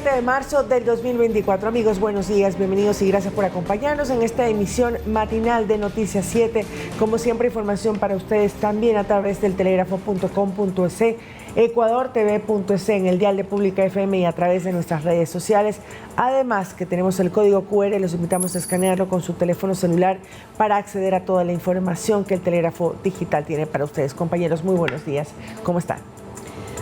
7 de marzo del 2024. Amigos, buenos días, bienvenidos y gracias por acompañarnos en esta emisión matinal de Noticias 7. Como siempre, información para ustedes también a través del telégrafo.com.es, ecuadortv.es, en el dial de Pública FM y a través de nuestras redes sociales. Además que tenemos el código QR, los invitamos a escanearlo con su teléfono celular para acceder a toda la información que el telégrafo digital tiene para ustedes. Compañeros, muy buenos días. ¿Cómo están?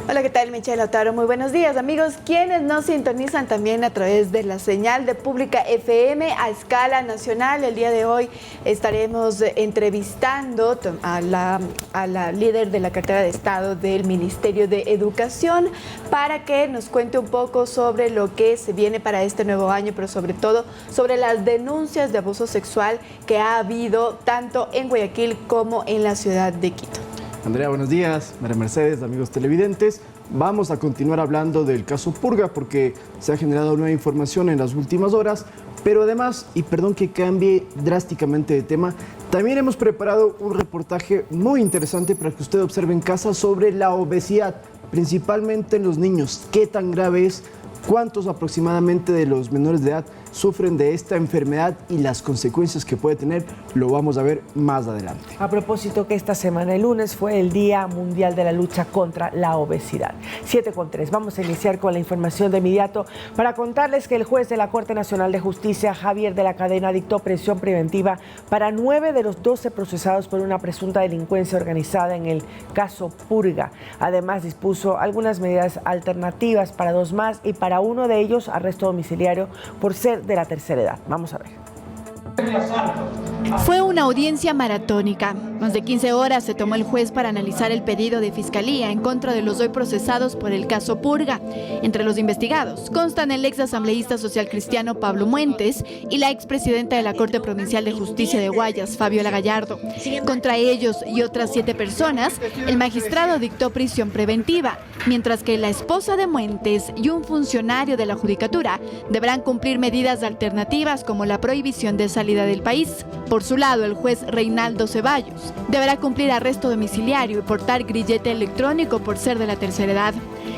Hola, ¿qué tal? Michelle Lautaro, muy buenos días, amigos. Quienes nos sintonizan también a través de la señal de Pública FM a escala nacional. El día de hoy estaremos entrevistando a la líder de la cartera de Estado del Ministerio de Educación para que nos cuente un poco sobre lo que se viene para este nuevo año, pero sobre todo sobre las denuncias de abuso sexual que ha habido tanto en Guayaquil como en la ciudad de Quito. Andrea, buenos días. María Mercedes, amigos televidentes. Vamos a continuar hablando del caso Purga porque se ha generado nueva información en las últimas horas, pero además, y perdón que cambie drásticamente de tema, también hemos preparado un reportaje muy interesante para que usted observe en casa sobre la obesidad, principalmente en los niños. ¿Qué tan grave es? ¿Cuántos aproximadamente de los menores de edad sufren de esta enfermedad y las consecuencias que puede tener? Lo vamos a ver más adelante. A propósito que esta semana, el lunes, fue el Día Mundial de la Lucha contra la Obesidad. 7:03. Vamos a iniciar con la información de inmediato para contarles que el juez de la Corte Nacional de Justicia, Javier de la Cadena, dictó prisión preventiva para 9 de los 12 procesados por una presunta delincuencia organizada en el caso Purga. Además, dispuso algunas medidas alternativas para 2 más y para uno de ellos arresto domiciliario por ser de la tercera edad. Vamos a ver. Fue una audiencia maratónica. Más de 15 horas se tomó el juez para analizar el pedido de fiscalía en contra de los hoy procesados por el caso Purga. Entre los investigados constan el ex asambleísta social cristiano Pablo Muentes y la expresidenta de la Corte Provincial de Justicia de Guayas, Fabiola Gallardo. Contra ellos y otras 7 personas, el magistrado dictó prisión preventiva, mientras que la esposa de Muentes y un funcionario de la judicatura deberán cumplir medidas alternativas como la prohibición de salida del país. Por su lado, el juez Reinaldo Ceballos deberá cumplir arresto domiciliario y portar grillete electrónico por ser de la tercera edad.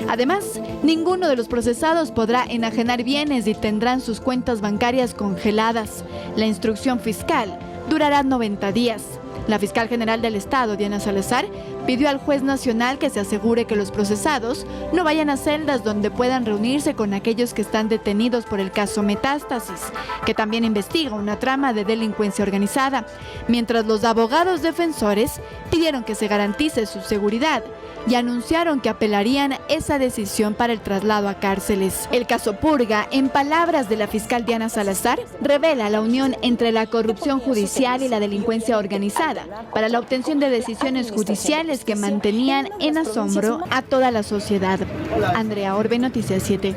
Además, ninguno de los procesados podrá enajenar bienes y tendrán sus cuentas bancarias congeladas. La instrucción fiscal durará 90 días. La fiscal general del Estado, Diana Salazar, pidió al juez nacional que se asegure que los procesados no vayan a celdas donde puedan reunirse con aquellos que están detenidos por el caso Metástasis, que también investiga una trama de delincuencia organizada, mientras los abogados defensores pidieron que se garantice su seguridad y anunciaron que apelarían esa decisión para el traslado a cárceles. El caso Purga, en palabras de la fiscal Diana Salazar, revela la unión entre la corrupción judicial y la delincuencia organizada para la obtención de decisiones judiciales que mantenían en asombro a toda la sociedad. Andrea Orbe, Noticias 7.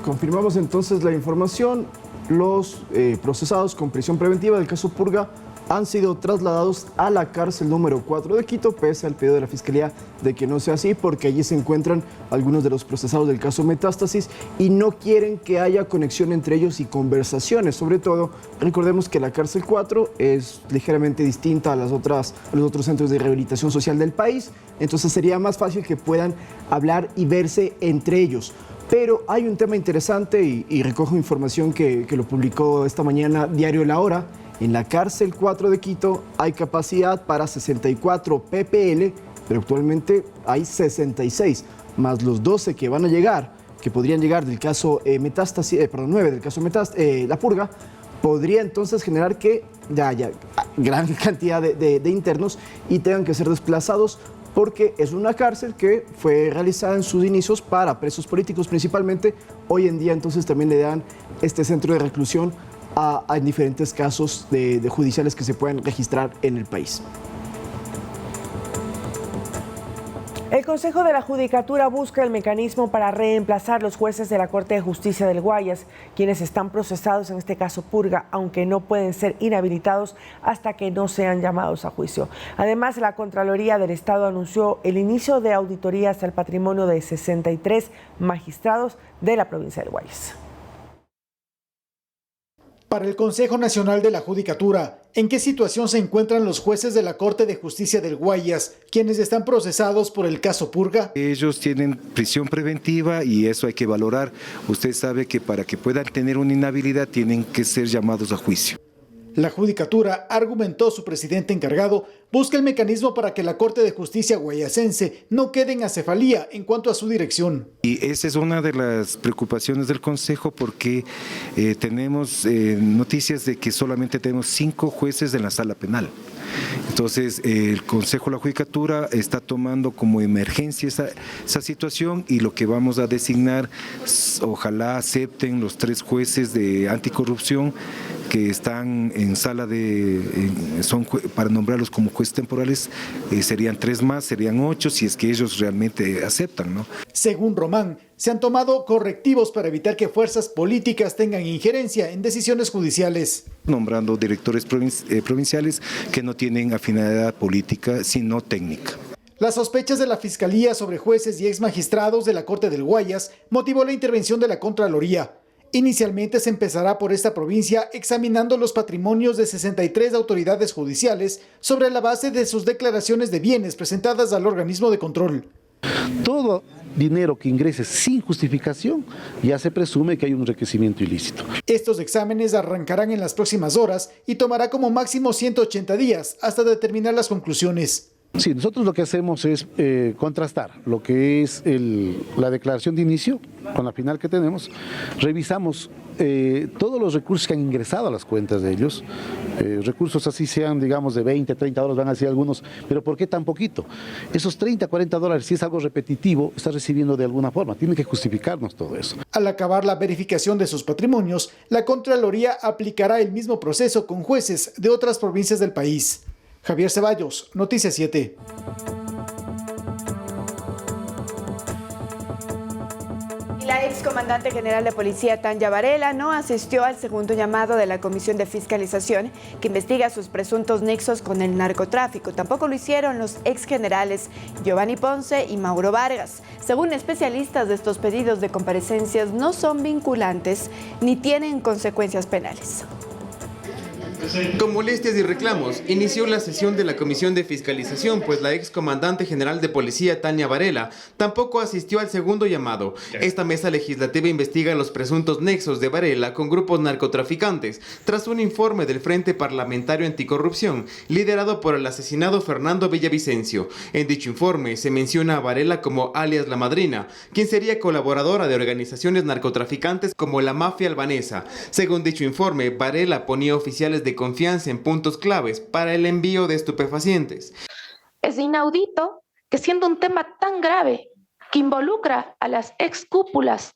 Confirmamos entonces la información. Los procesados con prisión preventiva del caso Purga han sido trasladados a la cárcel número 4 de Quito, pese al pedido de la Fiscalía de que no sea así, porque allí se encuentran algunos de los procesados del caso Metástasis y no quieren que haya conexión entre ellos y conversaciones. Sobre todo, recordemos que la cárcel 4 es ligeramente distinta a los otros centros de rehabilitación social del país, entonces sería más fácil que puedan hablar y verse entre ellos. Pero hay un tema interesante y recojo información que lo publicó esta mañana Diario La Hora. En la cárcel 4 de Quito hay capacidad para 64 PPL, pero actualmente hay 66, más los 12 que van a llegar, que podrían llegar del caso 9 del caso La Purga, podría entonces generar que ya haya gran cantidad de internos y tengan que ser desplazados, porque es una cárcel que fue realizada en sus inicios para presos políticos principalmente. Hoy en día entonces también le dan este centro de reclusión a diferentes casos de judiciales que se pueden registrar en el país. El Consejo de la Judicatura busca el mecanismo para reemplazar los jueces de la Corte de Justicia del Guayas, quienes están procesados en este caso Purga, aunque no pueden ser inhabilitados hasta que no sean llamados a juicio. Además, la Contraloría del Estado anunció el inicio de auditorías al patrimonio de 63 magistrados de la provincia del Guayas. Para el Consejo Nacional de la Judicatura, ¿en qué situación se encuentran los jueces de la Corte de Justicia del Guayas, quienes están procesados por el caso Purga? Ellos tienen prisión preventiva y eso hay que valorar. Usted sabe que para que puedan tener una inhabilidad tienen que ser llamados a juicio. La Judicatura, argumentó su presidente encargado, busca el mecanismo para que la Corte de Justicia guayasense no quede en acefalía en cuanto a su dirección. Y esa es una de las preocupaciones del Consejo porque tenemos noticias de que solamente tenemos 5 jueces en la sala penal. Entonces el Consejo de la Judicatura está tomando como emergencia esa situación y lo que vamos a designar, ojalá acepten los 3 jueces de anticorrupción que están en sala para nombrarlos como jueces temporales, serían 3 más, serían 8 si es que ellos realmente aceptan, ¿no? Según Román, se han tomado correctivos para evitar que fuerzas políticas tengan injerencia en decisiones judiciales. Nombrando directores provinciales que no tienen afinidad política, sino técnica. Las sospechas de la Fiscalía sobre jueces y exmagistrados de la Corte del Guayas motivó la intervención de la Contraloría. Inicialmente se empezará por esta provincia examinando los patrimonios de 63 autoridades judiciales sobre la base de sus declaraciones de bienes presentadas al organismo de control. Todo dinero que ingrese sin justificación ya se presume que hay un enriquecimiento ilícito. Estos exámenes arrancarán en las próximas horas y tomará como máximo 180 días hasta determinar las conclusiones. Sí, nosotros lo que hacemos es contrastar lo que es la declaración de inicio con la final que tenemos. Revisamos todos los recursos que han ingresado a las cuentas de ellos. Recursos así sean, digamos, de 20, 30 dólares, van a decir algunos, pero ¿por qué tan poquito? Esos 30, 40 dólares, si es algo repetitivo, está recibiendo de alguna forma. Tiene que justificarnos todo eso. Al acabar la verificación de sus patrimonios, la Contraloría aplicará el mismo proceso con jueces de otras provincias del país. Javier Ceballos, Noticias 7. La excomandante general de policía Tanya Varela no asistió al segundo llamado de la Comisión de Fiscalización que investiga sus presuntos nexos con el narcotráfico. Tampoco lo hicieron los exgenerales Giovanni Ponce y Mauro Vargas. Según especialistas, estos pedidos de comparecencias no son vinculantes ni tienen consecuencias penales. Con molestias y reclamos, inició la sesión de la Comisión de Fiscalización, pues la excomandante general de policía Tanya Varela tampoco asistió al segundo llamado. Esta mesa legislativa investiga los presuntos nexos de Varela con grupos narcotraficantes, tras un informe del Frente Parlamentario Anticorrupción, liderado por el asesinado Fernando Villavicencio. En dicho informe se menciona a Varela como alias La Madrina, quien sería colaboradora de organizaciones narcotraficantes como la mafia albanesa. Según dicho informe, Varela ponía oficiales de confianza en puntos claves para el envío de estupefacientes. Es inaudito que siendo un tema tan grave que involucra a las ex cúpulas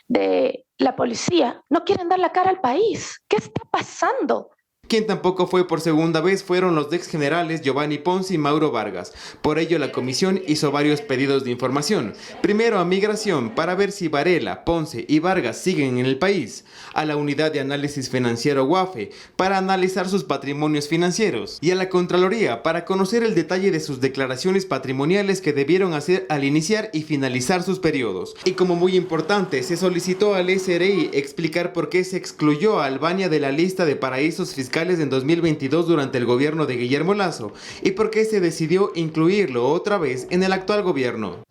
de la policía, no quieren dar la cara al país. ¿Qué está pasando? Quien tampoco fue por segunda vez fueron los exgenerales Giovanni Ponce y Mauro Vargas. Por ello, la comisión hizo varios pedidos de información. Primero a Migración para ver si Varela, Ponce y Vargas siguen en el país. A la Unidad de Análisis Financiero UAFE para analizar sus patrimonios financieros. Y a la Contraloría para conocer el detalle de sus declaraciones patrimoniales que debieron hacer al iniciar y finalizar sus periodos. Y como muy importante, se solicitó al SRI explicar por qué se excluyó a Albania de la lista de paraísos fiscales en 2022 durante el gobierno de Guillermo Lasso y por qué se decidió incluirlo otra vez en el actual gobierno.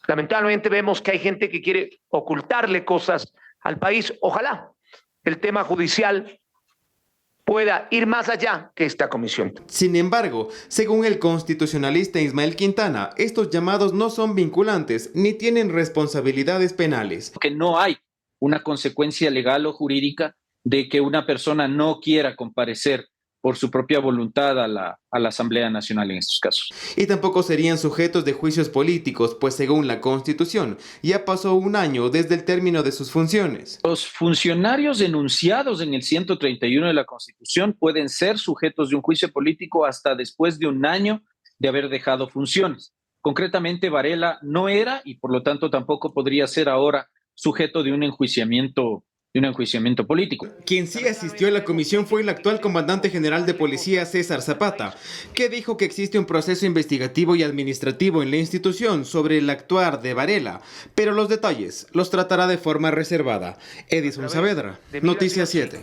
Lamentablemente vemos que hay gente que quiere ocultarle cosas al país. Ojalá el tema judicial pueda ir más allá que esta comisión. Sin embargo, según el constitucionalista Ismael Quintana, estos llamados no son vinculantes ni tienen responsabilidades penales. Que no hay una consecuencia legal o jurídica de que una persona no quiera comparecer por su propia voluntad a la Asamblea Nacional en estos casos. Y tampoco serían sujetos de juicios políticos, pues según la Constitución, ya pasó un año desde el término de sus funciones. Los funcionarios enunciados en el 131 de la Constitución pueden ser sujetos de un juicio político hasta después de un año de haber dejado funciones. Concretamente, Varela no era y por lo tanto tampoco podría ser ahora sujeto de un enjuiciamiento político. Quien sí asistió a la comisión fue el actual comandante general de policía César Zapata, que dijo que existe un proceso investigativo y administrativo en la institución sobre el actuar de Varela, pero los detalles los tratará de forma reservada. Edison Saavedra, Noticias 7.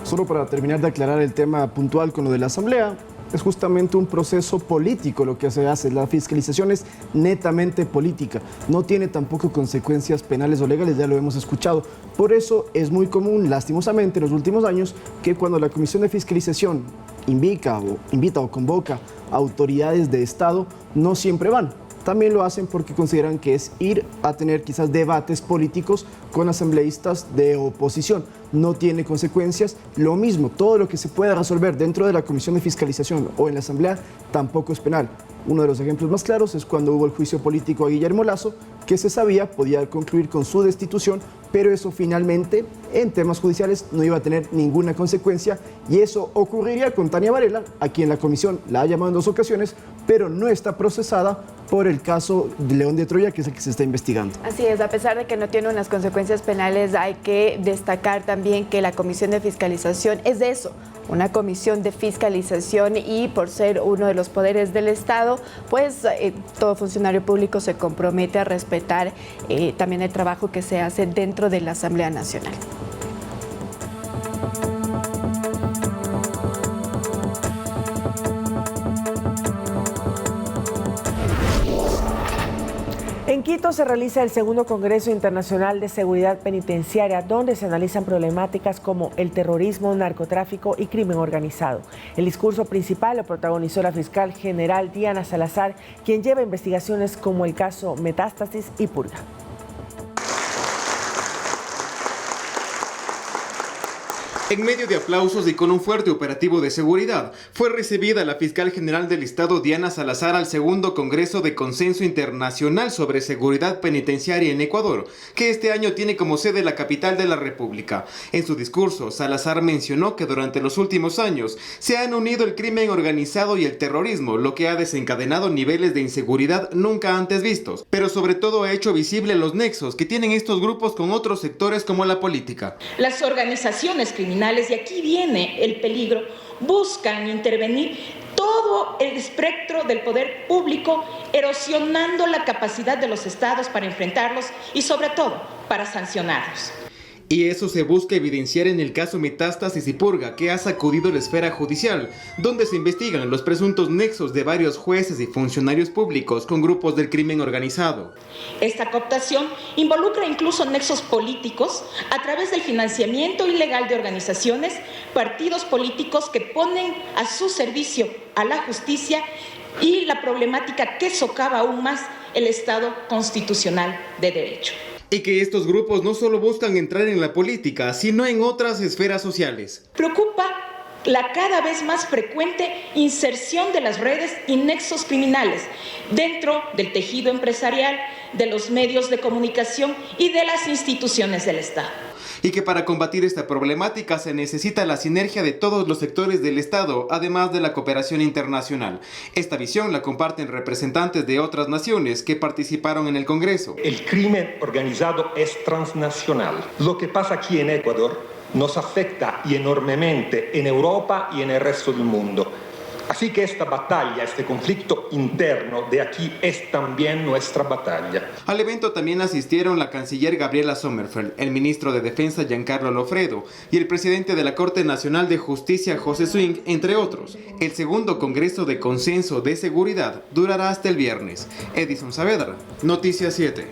Solo para terminar de aclarar el tema puntual con lo de la Asamblea, es justamente un proceso político lo que se hace. La fiscalización es netamente política, no tiene tampoco consecuencias penales o legales, ya lo hemos escuchado. Por eso es muy común, lastimosamente, en los últimos años, que cuando la Comisión de Fiscalización invita o convoca a autoridades de Estado, no siempre van. También lo hacen porque consideran que es ir a tener quizás debates políticos con asambleístas de oposición. No tiene consecuencias. Lo mismo, todo lo que se pueda resolver dentro de la Comisión de Fiscalización o en la Asamblea tampoco es penal. Uno de los ejemplos más claros es cuando hubo el juicio político a Guillermo Lasso, que se sabía podía concluir con su destitución, pero eso finalmente en temas judiciales no iba a tener ninguna consecuencia, y eso ocurriría con Tania Varela, a quien la comisión la ha llamado en 2 ocasiones, pero no está procesada por el caso de León de Troya, que es el que se está investigando. Así es, a pesar de que no tiene unas consecuencias penales, hay que destacar también que la Comisión de Fiscalización es de eso, una comisión de fiscalización, y por ser uno de los poderes del Estado, pues todo funcionario público se compromete a respetar también el trabajo que se hace dentro de la Asamblea Nacional. En Quito se realiza el segundo Congreso Internacional de Seguridad Penitenciaria, donde se analizan problemáticas como el terrorismo, narcotráfico y crimen organizado. El discurso principal lo protagonizó la fiscal general Diana Salazar, quien lleva investigaciones como el caso Metástasis y Purga. En medio de aplausos y con un fuerte operativo de seguridad, fue recibida la fiscal general del Estado Diana Salazar al segundo Congreso de Consenso Internacional sobre Seguridad Penitenciaria en Ecuador, que este año tiene como sede la capital de la República. En su discurso, Salazar mencionó que durante los últimos años se han unido el crimen organizado y el terrorismo, lo que ha desencadenado niveles de inseguridad nunca antes vistos, pero sobre todo ha hecho visible los nexos que tienen estos grupos con otros sectores como la política. Las organizaciones criminales, y aquí viene el peligro, buscan intervenir todo el espectro del poder público, erosionando la capacidad de los estados para enfrentarlos y sobre todo para sancionarlos. Y eso se busca evidenciar en el caso Metástasis y Purga, que ha sacudido la esfera judicial, donde se investigan los presuntos nexos de varios jueces y funcionarios públicos con grupos del crimen organizado. Esta cooptación involucra incluso nexos políticos a través del financiamiento ilegal de organizaciones, partidos políticos que ponen a su servicio a la justicia, y la problemática que socava aún más el Estado constitucional de derecho. Y que estos grupos no solo buscan entrar en la política, sino en otras esferas sociales. Preocupa la cada vez más frecuente inserción de las redes y nexos criminales dentro del tejido empresarial, de los medios de comunicación y de las instituciones del Estado. Y que para combatir esta problemática se necesita la sinergia de todos los sectores del Estado, además de la cooperación internacional. Esta visión la comparten representantes de otras naciones que participaron en el Congreso. El crimen organizado es transnacional. Lo que pasa aquí en Ecuador nos afecta enormemente en Europa y en el resto del mundo. Así que esta batalla, este conflicto interno de aquí es también nuestra batalla. Al evento también asistieron la canciller Gabriela Sommerfeld, el ministro de Defensa Giancarlo Lofredo y el presidente de la Corte Nacional de Justicia José Swing, entre otros. El segundo Congreso de Consenso de Seguridad durará hasta el viernes. Edison Saavedra, Noticias 7.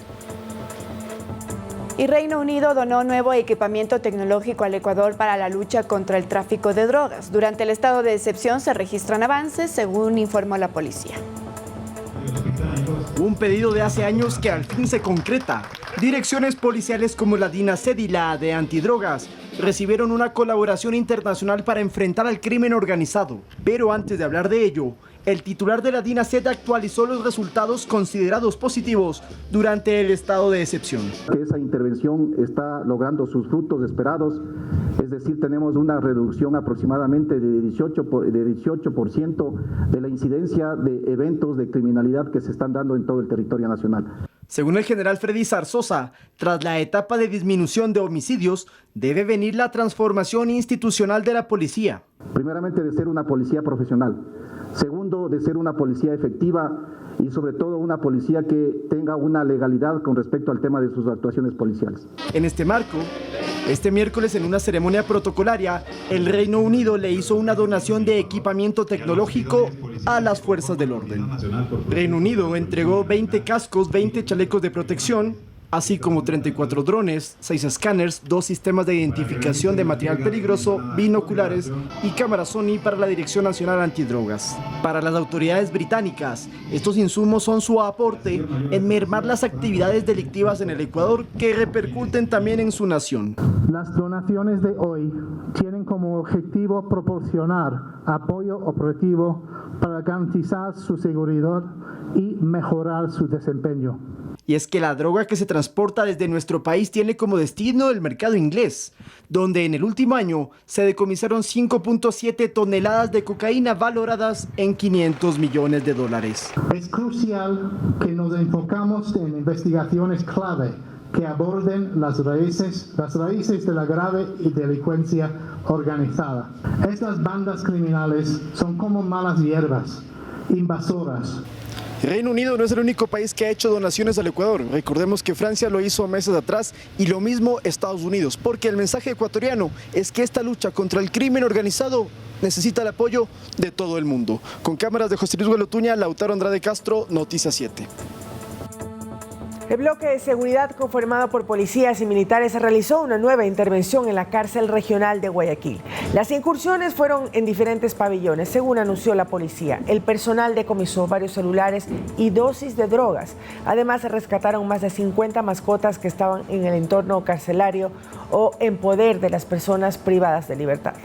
Y Reino Unido donó nuevo equipamiento tecnológico al Ecuador para la lucha contra el tráfico de drogas. Durante el estado de excepción se registran avances, según informó la policía. Un pedido de hace años que al fin se concreta. Direcciones policiales como la DINASED y la de Antidrogas recibieron una colaboración internacional para enfrentar al crimen organizado. Pero antes de hablar de ello, el titular de la DINASED actualizó los resultados considerados positivos durante el estado de excepción. Esa intervención está logrando sus frutos esperados, es decir, tenemos una reducción aproximadamente de 18% de la incidencia de eventos de criminalidad que se están dando en todo el territorio nacional. Según el general Freddy Zarzosa, tras la etapa de disminución de homicidios, debe venir la transformación institucional de la policía. Primeramente, de ser una policía profesional. Segundo, de ser una policía efectiva y sobre todo una policía que tenga una legalidad con respecto al tema de sus actuaciones policiales. En este marco, Este miércoles, en una ceremonia protocolaria, el Reino Unido le hizo una donación de equipamiento tecnológico a las fuerzas del orden. Reino Unido entregó 20 cascos, 20 chalecos de protección, así como 34 drones, 6 escáneres, 2 sistemas de identificación de material peligroso, binoculares y cámaras Sony para la Dirección Nacional Antidrogas. Para las autoridades británicas, estos insumos son su aporte en mermar las actividades delictivas en el Ecuador que repercuten también en su nación. Las donaciones de hoy tienen como objetivo proporcionar apoyo operativo para garantizar su seguridad y mejorar su desempeño. Y es que la droga que se transporta desde nuestro país tiene como destino el mercado inglés, donde en el último año se decomisaron 5.7 toneladas de cocaína valoradas en $500 millones. Es crucial que nos enfocamos en investigaciones clave que aborden las raíces de la grave delincuencia organizada. Estas bandas criminales son como malas hierbas, invasoras. Reino Unido no es el único país que ha hecho donaciones al Ecuador. Recordemos que Francia lo hizo meses atrás y lo mismo Estados Unidos, porque el mensaje ecuatoriano es que esta lucha contra el crimen organizado necesita el apoyo de todo el mundo. Con cámaras de José Luis Guelotuña, Lautaro Andrade Castro, Noticias 7. El bloque de seguridad conformado por policías y militares realizó una nueva intervención en la cárcel regional de Guayaquil. Las incursiones fueron en diferentes pabellones, según anunció la policía. El personal decomisó varios celulares y dosis de drogas. Además, se rescataron más de 50 mascotas que estaban en el entorno carcelario o en poder de las personas privadas de libertad.